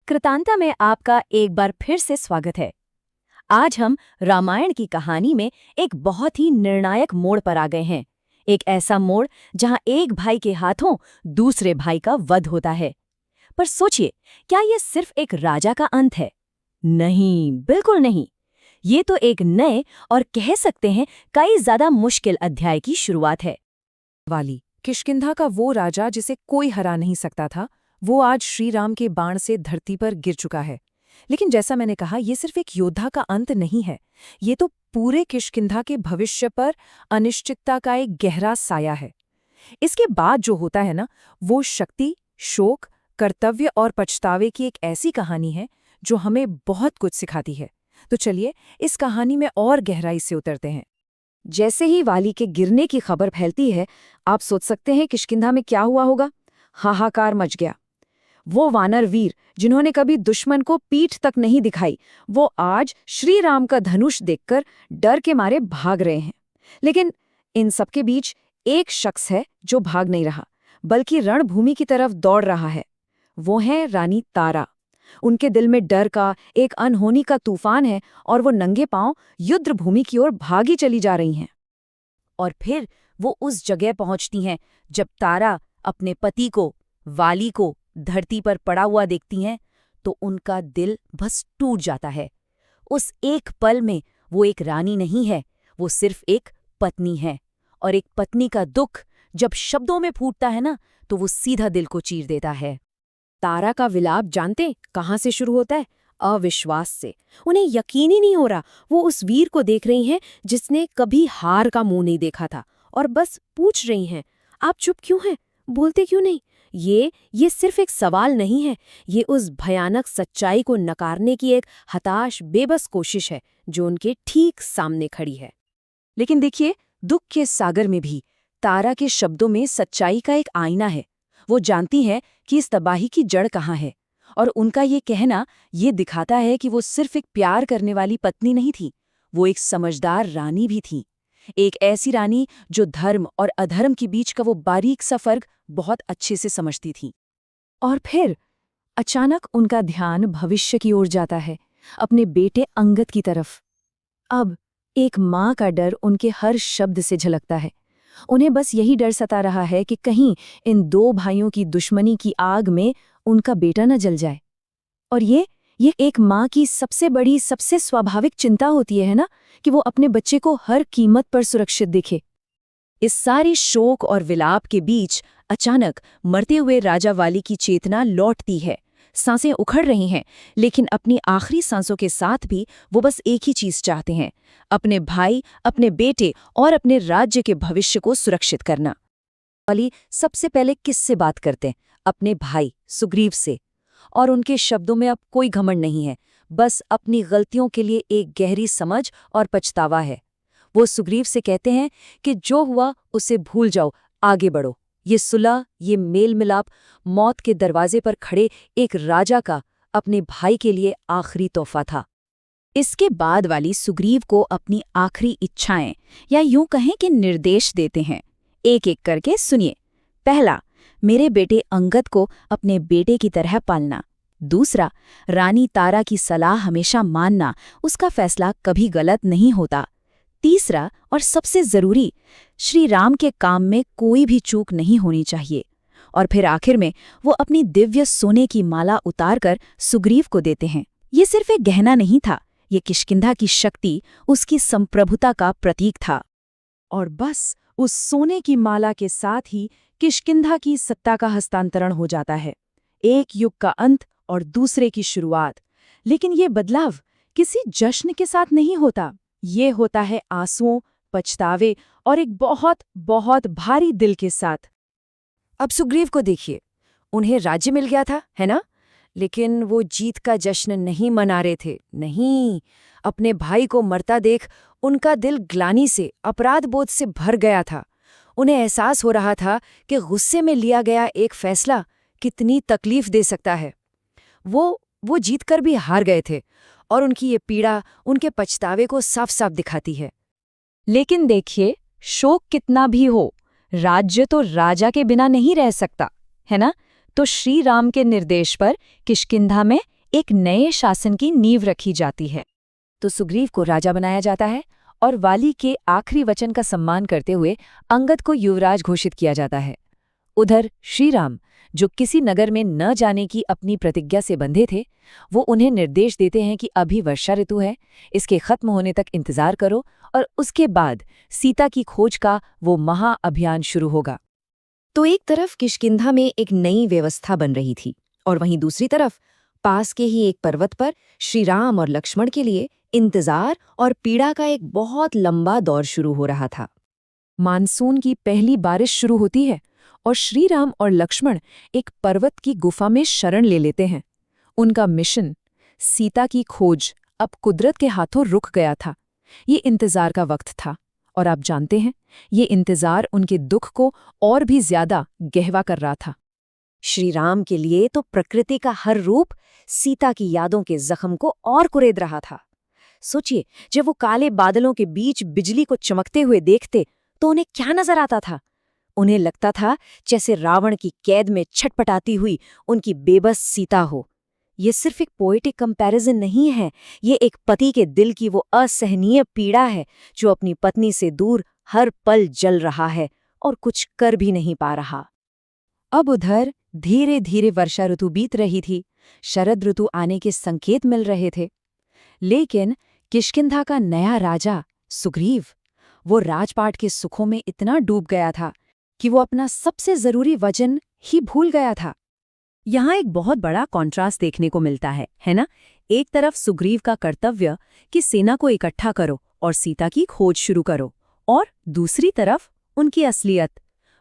कृतांता में आपका एक बार फिर से स्वागत है। आज हम रामायण की कहानी में एक बहुत ही निर्णायक मोड़ पर आ गए हैं। एक ऐसा मोड़ जहां एक भाई के हाथों दूसरे भाई का वध होता है। पर सोचिए, क्या यह सिर्फ एक राजा का अंत है? नहीं, बिल्कुल नहीं। ये तो एक नए और कह सकते हैं कई ज्यादा मुश्किल अध्याय की शुरुआत है। वाली किष्किंधा का वो राजा जिसे कोई हरा नहीं सकता था, वो आज श्री राम के बाण से धरती पर गिर चुका है। लेकिन जैसा मैंने कहा, ये सिर्फ एक योद्धा का अंत नहीं है। ये तो पूरे किष्किंधा के भविष्य पर अनिश्चितता का एक गहरा साया है। इसके बाद जो होता है ना, वो शक्ति, शोक, कर्तव्य और पछतावे की एक ऐसी कहानी है जो हमें बहुत कुछ सिखाती है। तो चलिए इस कहानी में और गहराई से उतरते हैं। जैसे ही वाली के गिरने की खबर फैलती है, आप सोच सकते हैं किष्किंधा में क्या हुआ होगा। हाहाकार मच गया। वो वानर वीर जिन्होंने कभी दुश्मन को पीठ तक नहीं दिखाई, वो आज श्री राम का धनुष देखकर डर के मारे भाग रहे हैं। लेकिन इन सबके बीच एक शख्स है जो भाग नहीं रहा, बल्कि रणभूमि की तरफ दौड़ रहा है। वो है रानी तारा। उनके दिल में डर का एक अनहोनी का तूफान है और वो नंगे पांव युद्ध भूमि की ओर भागी चली जा रही हैं। और फिर वो उस जगह पहुंचती हैं जब तारा अपने पति को, वाली को धरती पर पड़ा हुआ देखती हैं तो उनका दिल बस टूट जाता है। उस एक पल में वो एक रानी नहीं है, वो सिर्फ एक पत्नी है। और एक पत्नी का दुख जब शब्दों में फूटता है ना, तो वो सीधा दिल को चीर देता है। तारा का विलाप जानते कहाँ से शुरू होता है? अविश्वास से। उन्हें यकीन ही नहीं हो रहा वो उस वीर को देख रही हैं जिसने कभी हार का मुंह नहीं देखा था, और बस पूछ रही हैं, आप चुप क्यों हैं? बोलते क्यों नहीं? ये सिर्फ एक सवाल नहीं है, ये उस भयानक सच्चाई को नकारने की एक हताश बेबस कोशिश है जो उनके ठीक सामने खड़ी है। लेकिन देखिए, दुख के सागर में भी तारा के शब्दों में सच्चाई का एक आईना है। वो जानती है कि इस तबाही की जड़ कहाँ है, और उनका ये कहना ये दिखाता है कि वो सिर्फ एक प्यार करने वाली पत्नी नहीं थी, वो एक समझदार रानी भी थी। एक ऐसी रानी जो धर्म और अधर्म के बीच का वो बारीक सा फर्क बहुत अच्छे से समझती थी। और फिर अचानक उनका ध्यान भविष्य की ओर जाता है, अपने बेटे अंगद की तरफ। अब एक माँ का डर उनके हर शब्द से झलकता है। उन्हें बस यही डर सता रहा है कि कहीं इन दो भाइयों की दुश्मनी की आग में उनका बेटा न जल जाए। और ये एक माँ की सबसे बड़ी, सबसे स्वाभाविक चिंता होती है ना, कि वो अपने बच्चे को हर कीमत पर सुरक्षित दिखे। इस सारे शोक और विलाप के बीच अचानक मरते हुए राजा वाली की चेतना लौटती है। सांसें उखड़ रही हैं, लेकिन अपनी आखिरी सांसों के साथ भी वो बस एक ही चीज चाहते हैं, अपने भाई, अपने बेटे और अपने राज्य के भविष्य को सुरक्षित करना। वाली सबसे पहले किससे बात करते हैं? अपने भाई सुग्रीव से। और उनके शब्दों में अब कोई घमंड नहीं है, बस अपनी गलतियों के लिए एक गहरी समझ और पछतावा है। वो सुग्रीव से कहते हैं कि जो हुआ उसे भूल जाओ, आगे बढ़ो। ये सुलह, ये मेल मिलाप मौत के दरवाजे पर खड़े एक राजा का अपने भाई के लिए आखिरी तोहफा था। इसके बाद वाली सुग्रीव को अपनी आखिरी इच्छाएं, या यूं कहें कि निर्देश देते हैं। एक एक करके सुनिए। पहला, मेरे बेटे अंगद को अपने बेटे की तरह पालना। दूसरा, रानी तारा की सलाह हमेशा मानना, उसका फैसला कभी गलत नहीं होता। तीसरा और सबसे जरूरी, श्री राम के काम में कोई भी चूक नहीं होनी चाहिए। और फिर आखिर में वो अपनी दिव्य सोने की माला उतारकर सुग्रीव को देते हैं। ये सिर्फ एक गहना नहीं था, ये किष्किंधा की शक्ति, उसकी संप्रभुता का प्रतीक था। और बस उस सोने की माला के साथ ही किष्किंधा की सत्ता का हस्तांतरण हो जाता है। एक युग का अंत और दूसरे की शुरुआत। लेकिन ये बदलाव किसी जश्न के साथ नहीं होता, ये होता है आंसुओं, पछतावे और एक बहुत बहुत भारी दिल के साथ। अब सुग्रीव को देखिए, उन्हें राज्य मिल गया था, है ना? लेकिन वो जीत का जश्न नहीं मना रहे थे। नहीं, अपने भाई को मरता देख उनका दिल ग्लानि से, अपराध बोध से भर गया था। उन्हें एहसास हो रहा था कि गुस्से में लिया गया एक फैसला कितनी तकलीफ दे सकता है। वो जीतकर भी हार गए थे, और उनकी ये पीड़ा उनके पछतावे को साफ साफ दिखाती है। लेकिन देखिए, शोक कितना भी हो, राज्य तो राजा के बिना नहीं रह सकता, है ना? तो श्री राम के निर्देश पर किष्किंधा में एक नए शासन की नींव रखी जाती है। तो सुग्रीव को राजा बनाया जाता है और वाली के आखिरी वचन का सम्मान करते हुए अंगद को युवराज घोषित किया जाता है। उधर श्रीराम, जो किसी नगर में न जाने की अपनी प्रतिज्ञा से बंधे थे, वो उन्हें निर्देश देते हैं कि अभी वर्षा ऋतु है, इसके खत्म होने तक इंतजार करो और उसके बाद सीता की खोज का वो महाअभियान शुरू होगा। तो एक तरफ किष्किंधा में एक नई व्यवस्था बन रही थी और वहीं दूसरी तरफ पास के ही एक पर्वत पर श्री राम और लक्ष्मण के लिए इंतजार और पीड़ा का एक बहुत लंबा दौर शुरू हो रहा था। मानसून की पहली बारिश शुरू होती है और श्री राम और लक्ष्मण एक पर्वत की गुफा में शरण ले लेते हैं। उनका मिशन, सीता की खोज, अब कुदरत के हाथों रुक गया था। ये इंतजार का वक्त था और आप जानते हैं, ये इंतजार उनके दुख को और भी ज्यादा गहरा कर रहा था। श्री राम के लिए तो प्रकृति का हर रूप सीता की यादों के जख्म को और कुरेद रहा था। सोचिए, जब वो काले बादलों के बीच बिजली को चमकते हुए देखते तो उन्हें क्या नजर आता था? उन्हें लगता था जैसे रावण की कैद में छटपटाती हुई उनकी बेबस सीता हो। ये सिर्फ एक पोएटिक कंपैरिजन नहीं है, ये एक पति के दिल की वो असहनीय पीड़ा है जो अपनी पत्नी से दूर हर पल जल रहा है और कुछ कर भी नहीं पा रहा। अब उधर धीरे धीरे वर्षा ऋतु बीत रही थी, शरद ऋतु आने के संकेत मिल रहे थे। लेकिन किष्किंधा का नया राजा सुग्रीव, वो राजपाट के सुखों में इतना डूब गया था कि वो अपना सबसे जरूरी वचन ही भूल गया था। यहाँ एक बहुत बड़ा कॉन्ट्रास्ट देखने को मिलता है ना? एक तरफ सुग्रीव का कर्तव्य कि सेना को इकट्ठा करो और सीता की खोज शुरू करो, और दूसरी तरफ उनकी असलियत,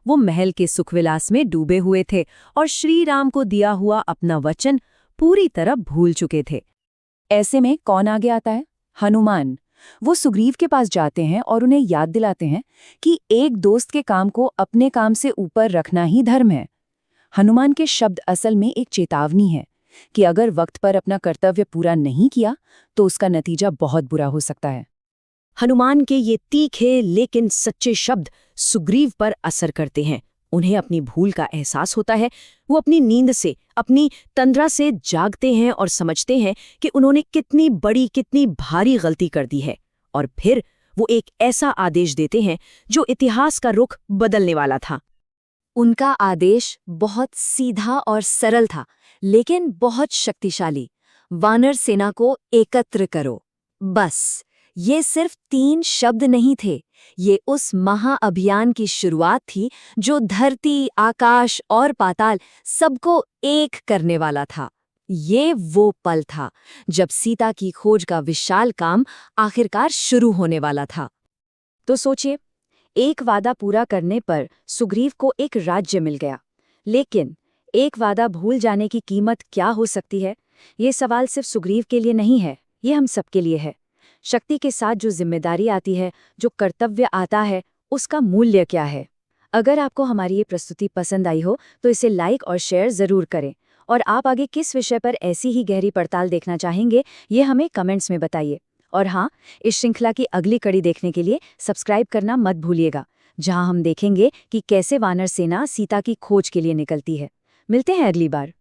वो महल के सुखविलास में डूबे हुए थे और श्री राम को दिया हुआ अपना वचन पूरी तरह भूल चुके थे। ऐसे में कौन आगे आता है? हनुमान। वो सुग्रीव के पास जाते हैं और उन्हें याद दिलाते हैं कि एक दोस्त के काम को अपने काम से ऊपर रखना ही धर्म है। हनुमान के शब्द असल में एक चेतावनी है कि अगर वक्त पर अपना कर्तव्य पूरा नहीं किया तो उसका नतीजा बहुत बुरा हो सकता है। हनुमान के ये तीखे लेकिन सच्चे शब्द सुग्रीव पर असर करते हैं। उन्हें अपनी भूल का एहसास होता है। वो अपनी नींद से, अपनी तंद्रा से जागते हैं और समझते हैं कि उन्होंने कितनी बड़ी, कितनी भारी गलती कर दी है। और फिर वो एक ऐसा आदेश देते हैं जो इतिहास का रुख बदलने वाला था। उनका आदेश बहुत सीधा और सरल था, लेकिन बहुत शक्तिशाली। वानर सेना को एकत्र करो। बस, ये सिर्फ 3 शब्द नहीं थे, ये उस महाअभियान की शुरुआत थी जो धरती, आकाश और पाताल सबको एक करने वाला था। ये वो पल था जब सीता की खोज का विशाल काम आखिरकार शुरू होने वाला था। तो सोचिए, एक वादा पूरा करने पर सुग्रीव को एक राज्य मिल गया, लेकिन एक वादा भूल जाने की कीमत क्या हो सकती है? ये सवाल सिर्फ सुग्रीव के लिए नहीं है, ये हम सबके लिए है। शक्ति के साथ जो जिम्मेदारी आती है, जो कर्तव्य आता है, उसका मूल्य क्या है? अगर आपको हमारी ये प्रस्तुति पसंद आई हो तो इसे लाइक और शेयर जरूर करें, और आप आगे किस विषय पर ऐसी ही गहरी पड़ताल देखना चाहेंगे, ये हमें कमेंट्स में बताइए। और हाँ, इस श्रृंखला की अगली कड़ी देखने के लिए सब्सक्राइब करना मत भूलिएगा, जहां हम देखेंगे कि कैसे वानर सेना सीता की खोज के लिए निकलती है। मिलते हैं अगली बार।